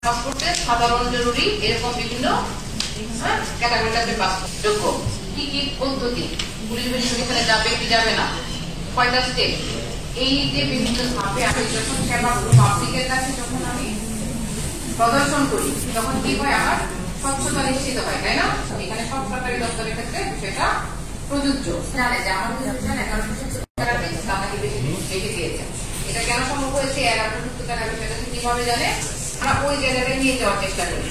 পাসপোর্টে সাধারণ জরুরি এরকম বিভিন্ন ক্যাটাগরিতে যোগ্য কি কি পদ্ধতি, পুলিশ এখানে যাবে কি যাবে না, কয়টা স্টেপ, এই যে বিভিন্ন ধাপে আমি যখন সেবা পাবলিকের কাছে যখন আমি প্রদর্শন করি তখন কি হয়, আমার স্বচ্ছতা নিশ্চিত হয়, তাই না? এখানে সব সরকারি দপ্তরের ক্ষেত্রে সেটা প্রযোজ্য। জানে যে আমাদের 11% আপনাকে বেশি দিয়েছে। এটা কেন সম্ভব হয়েছে? 11% সেটা কিভাবে জানে? আমরা ওই জায়গাটায় নিয়ে যাওয়ার চেষ্টা করি।